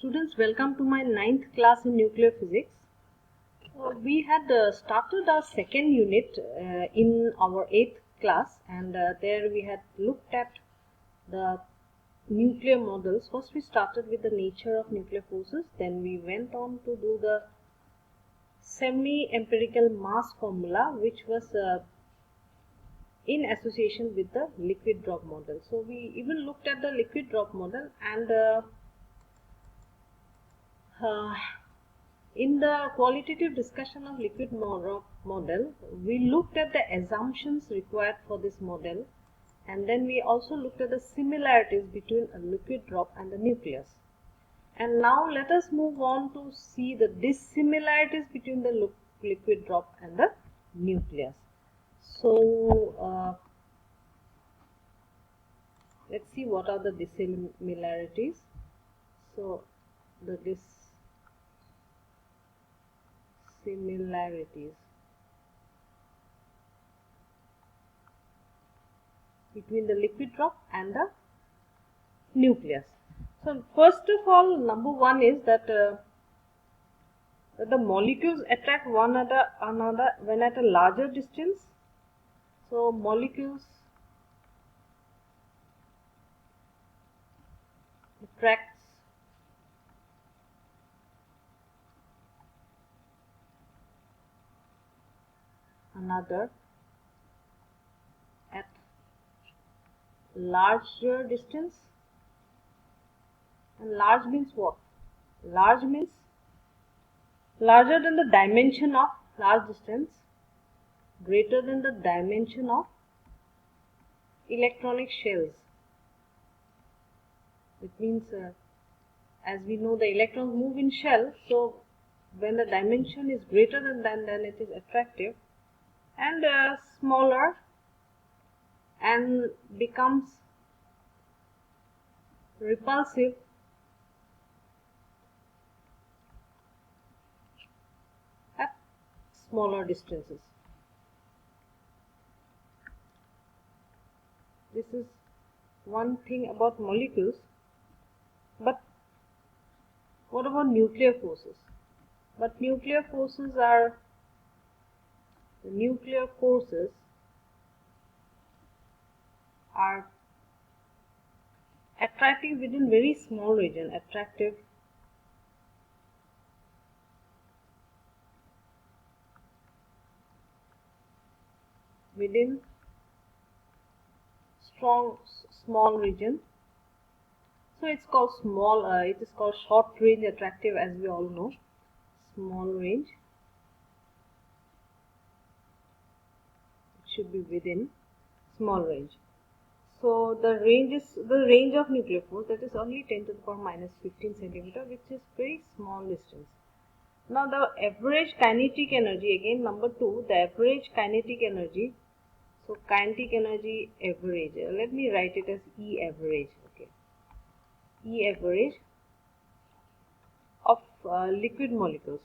Students, welcome to my 9th class in nuclear physics. We had started our second unit in our 8th class, and there we had looked at the nuclear models. First we started with the nature of nuclear forces, then we went on to do the semi-empirical mass formula, which was in association with the liquid drop model. So we even looked at the liquid drop model, and in the qualitative discussion of liquid drop model, we looked at the assumptions required for this model, and then we also looked at the similarities between a liquid drop and the nucleus. And now let us move on to see the dissimilarities between the liquid drop and the nucleus. So let's see what are the dissimilarities. So the dissimilarities between the liquid drop and the nucleus. So first of all, number one is that the molecules attract one another when at a larger distance. So molecules attracts another at larger distance. And large means what? Large means larger than the dimension of large distance, greater than the dimension of electronic shells. It means as we know, the electrons move in shell, so when the dimension is greater than that, then it is attractive, and smaller and becomes repulsive at smaller distances. This is one thing about molecules. But what about nuclear forces? But nuclear forces are attractive within very small region, attractive within small region. So it's called small. It is called short range attractive, as we all know. Small range. It should be within small range. So the range of nuclear force, that is only 10 to the power minus 15 centimeter, which is very small distance. Now the average kinetic energy, again number 2, the average kinetic energy. So kinetic energy average. Let me write it as E average. Okay. E average of liquid molecules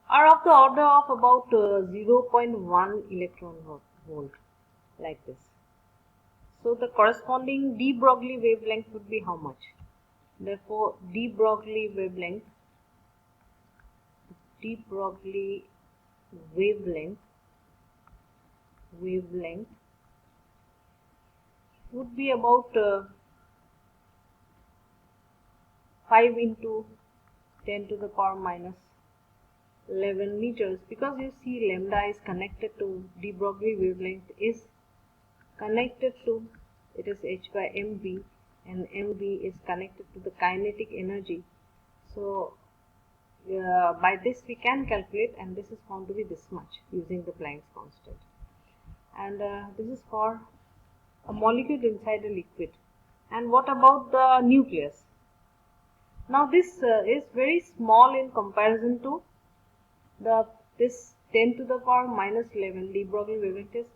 are of the order of about 0.1 electron volt, like this. So the corresponding de Broglie wavelength would be how much? Therefore de Broglie wavelength would be about 5 into 10 to the power minus 11 meters, because you see lambda is connected to de Broglie wavelength is connected to, it is h by mv, and mv is connected to the kinetic energy. So by this we can calculate, and this is found to be this much using the Planck's constant. And this is for a molecule inside a liquid. And what about the nucleus? Now this is very small in comparison to this 10 to the power minus 11 de Broglie wavelength.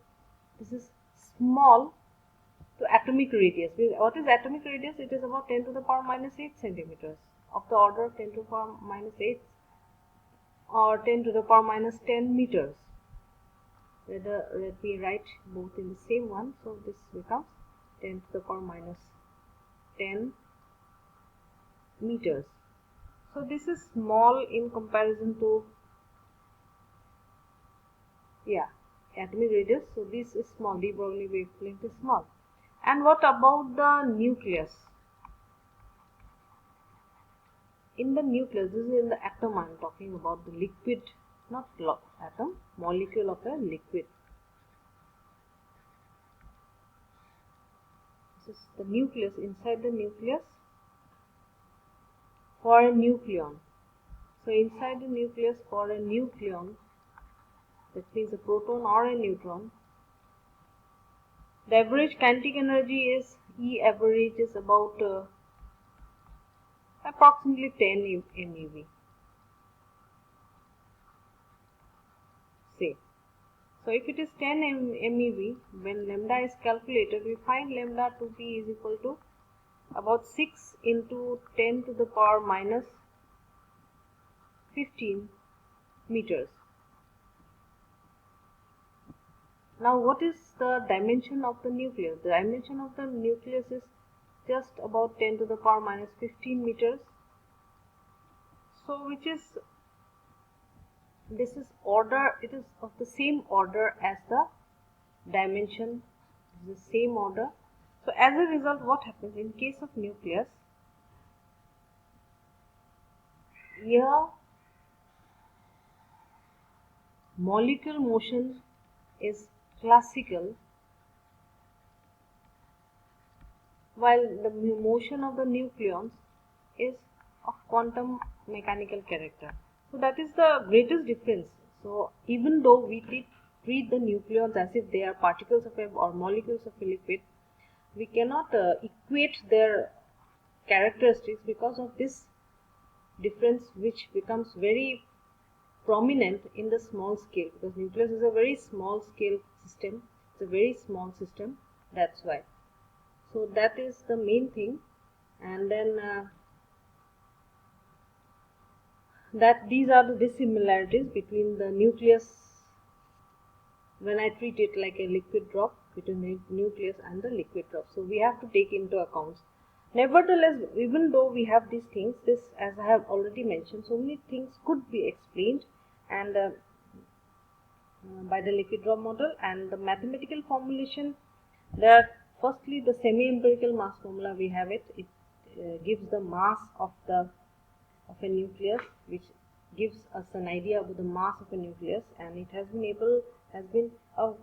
This is small to atomic radius. What is atomic radius? It is about 10 to the power minus 8 centimeters, of the order of 10 to the power minus 8 or 10 to the power minus 10 meters. let me write both in the same one. So this becomes 10 to the power minus 10 meters. So this is small in comparison to atomic radius. So this is small, de Broglie wavelength is small. And what about the nucleus? In the nucleus, this is in the atom, I am talking about the liquid, not atom, molecule of a liquid. This is the nucleus. Inside the nucleus, for a nucleon. So inside the nucleus, for a nucleon, that means a proton or a neutron, the average kinetic energy is E average is about approximately 10 MeV. Say. So if it is 10 MeV, when lambda is calculated, we find lambda to be is equal to about 6 into 10 to the power minus 15 meters. Now what is the dimension of the nucleus? The dimension of the nucleus is just about 10 to the power minus 15 meters. So which is, this is order, it is of the same order as the dimension, is the same order. So as a result, what happens in case of nucleus? Here molecule motion is classical, while the motion of the nucleons is of quantum mechanical character. So that is the greatest difference. So even though we treat the nucleons as if they are particles of a or molecules of a liquid, we cannot equate their characteristics because of this difference, which becomes very prominent in the small scale, because nucleus is a very small scale system. It's a very small system, that's why. So that is the main thing. And then that these are the dissimilarities between the nucleus when I treat it like a liquid drop, between the nucleus and the liquid drop. So we have to take into account. Nevertheless, even though we have these things, this, as I have already mentioned, so many things could be explained and by the liquid drop model. And the mathematical formulation, there are firstly the semi-empirical mass formula. We have it. It gives the mass of a nucleus, which gives us an idea about the mass of a nucleus, and it has been of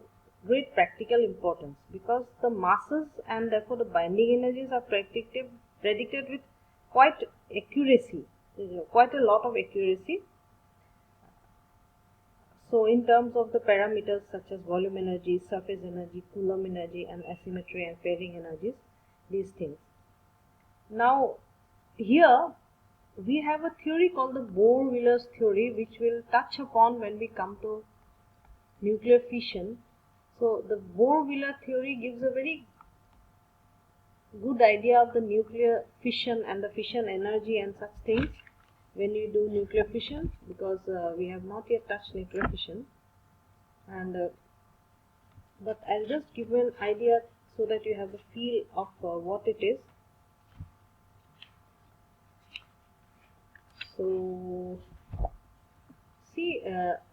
great practical importance, because the masses and therefore the binding energies are predicted with quite accuracy, quite a lot of accuracy. So in terms of the parameters such as volume energy, surface energy, Coulomb energy, and asymmetry and pairing energies, these things. Now here we have a theory called the Bohr-Wheeler's theory, which we'll touch upon when we come to nuclear fission. So the Bohr-Wheeler theory gives a very good idea of the nuclear fission and the fission energy and such things when you do nuclear fission, because we have not yet touched nuclear fission. And but I'll just give you an idea so that you have a feel of what it is. So see,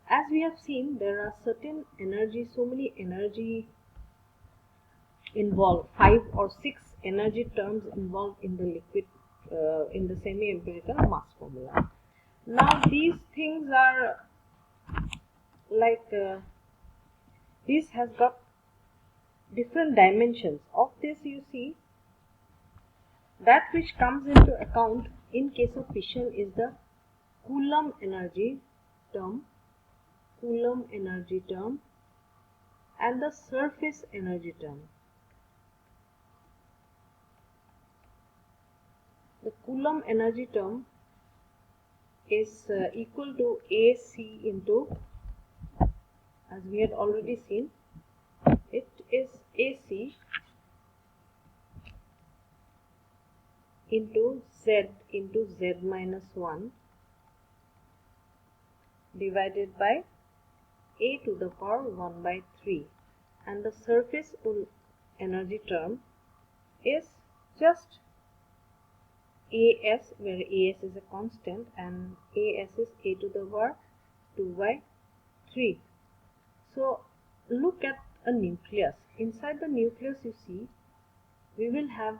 as we have seen, there are certain energy, so many energy involved, 5 or 6 energy terms involved in the liquid, in the semi-empirical mass formula. Now these things are like, this has got different dimensions. Of this you see, that which comes into account in case of fission is the Coulomb energy term, and the surface energy term. The Coulomb energy term is equal to AC into, as we had already seen, it is AC into Z minus 1 divided by a to the power 1 by 3, and the surface energy term is just as, where as is a constant and as is a to the power 2 by 3. So look at a nucleus. Inside the nucleus, you see, we will have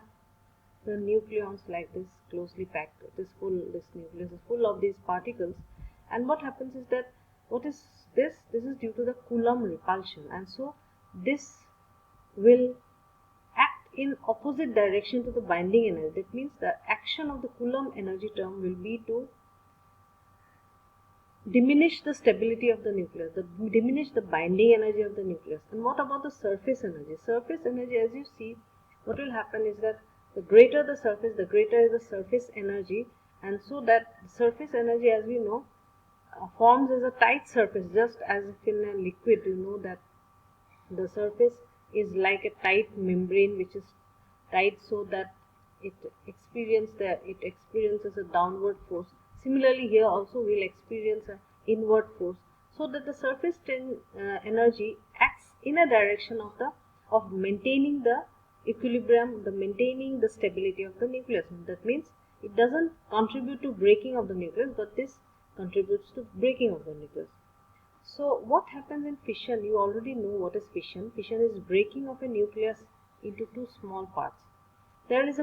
the nucleons like this, closely packed. This nucleus is full of these particles, and what happens is that, what is this? This is due to the Coulomb repulsion, and so this will act in opposite direction to the binding energy. That means the action of the Coulomb energy term will be to diminish the stability of the nucleus, diminish the binding energy of the nucleus. And what about the surface energy? Surface energy, as you see, what will happen is that the greater the surface, the greater is the surface energy, and so that surface energy, as we know, forms as a tight surface, just as if in a liquid. You know that the surface is like a tight membrane which is tight, so that it experiences a downward force. Similarly, here also we will experience an inward force, so that the surface energy acts in a direction of maintaining the equilibrium, maintaining the stability of the nucleus. That means it doesn't contribute to breaking of the nucleus, but this contributes to breaking of the nucleus. So what happens in fission? You already know what is fission. Fission is breaking of a nucleus into two small parts. There is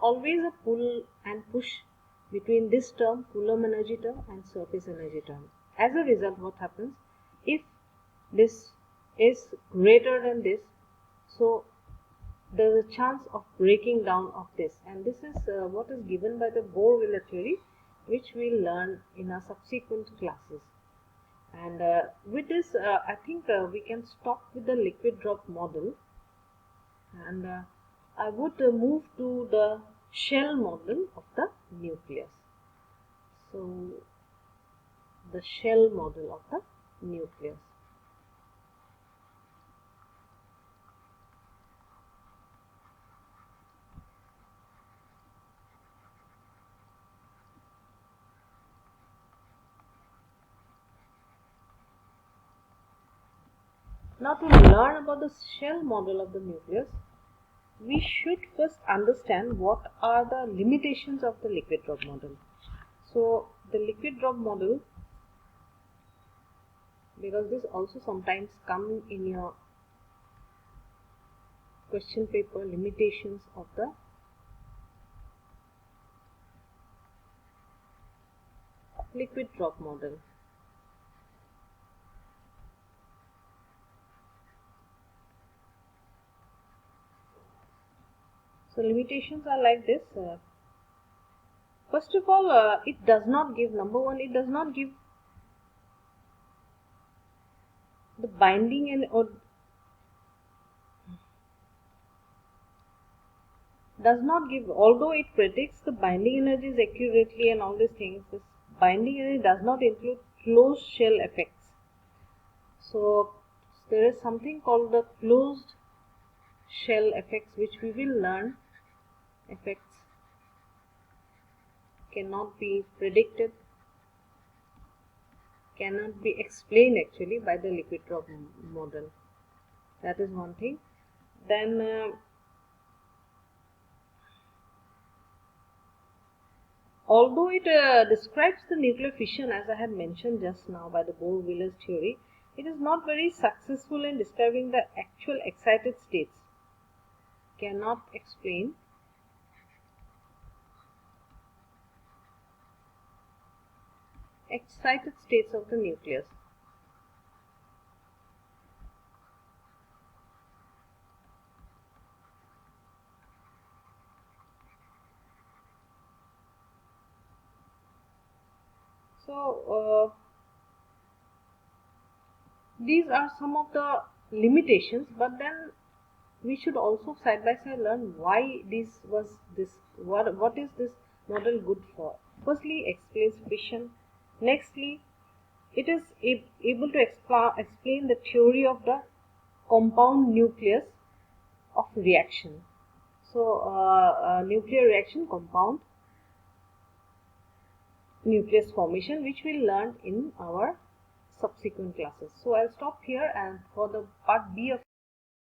always a pull and push between this term, Coulomb energy term, and surface energy term. As a result, what happens? If this is greater than this, so there is a chance of breaking down of this, and this is what is given by the Bohr-Wheeler theory, which we will learn in our subsequent classes. And with this, I think we can stop with the liquid drop model, and I would move to the shell model of the nucleus. So the shell model of the nucleus. Now, to learn about the shell model of the nucleus, we should first understand what are the limitations of the liquid drop model. So the liquid drop model, because this also sometimes come in your question paper, limitations of the liquid drop model. So limitations are like this. First of all, it does not give, number one, it does not give the binding and although it predicts the binding energies accurately and all these things, this binding energy does not include closed shell effects. So there is something called the closed shell effects, which we will learn. Effects cannot be predicted, cannot be explained actually by the liquid drop model. That is one thing. Then although it describes the nuclear fission, as I had mentioned just now, by the Bohr-Wheeler theory, it is not very successful in describing the actual excited states. Cannot explain excited states of the nucleus. So these are some of the limitations, but then we should also side by side learn why what is this model good for. Firstly, explains fission. Nextly, it is able to explain the theory of the compound nucleus of reaction. So nuclear reaction, compound nucleus formation, which we learned in our subsequent classes. So I'll stop here, and for the part B of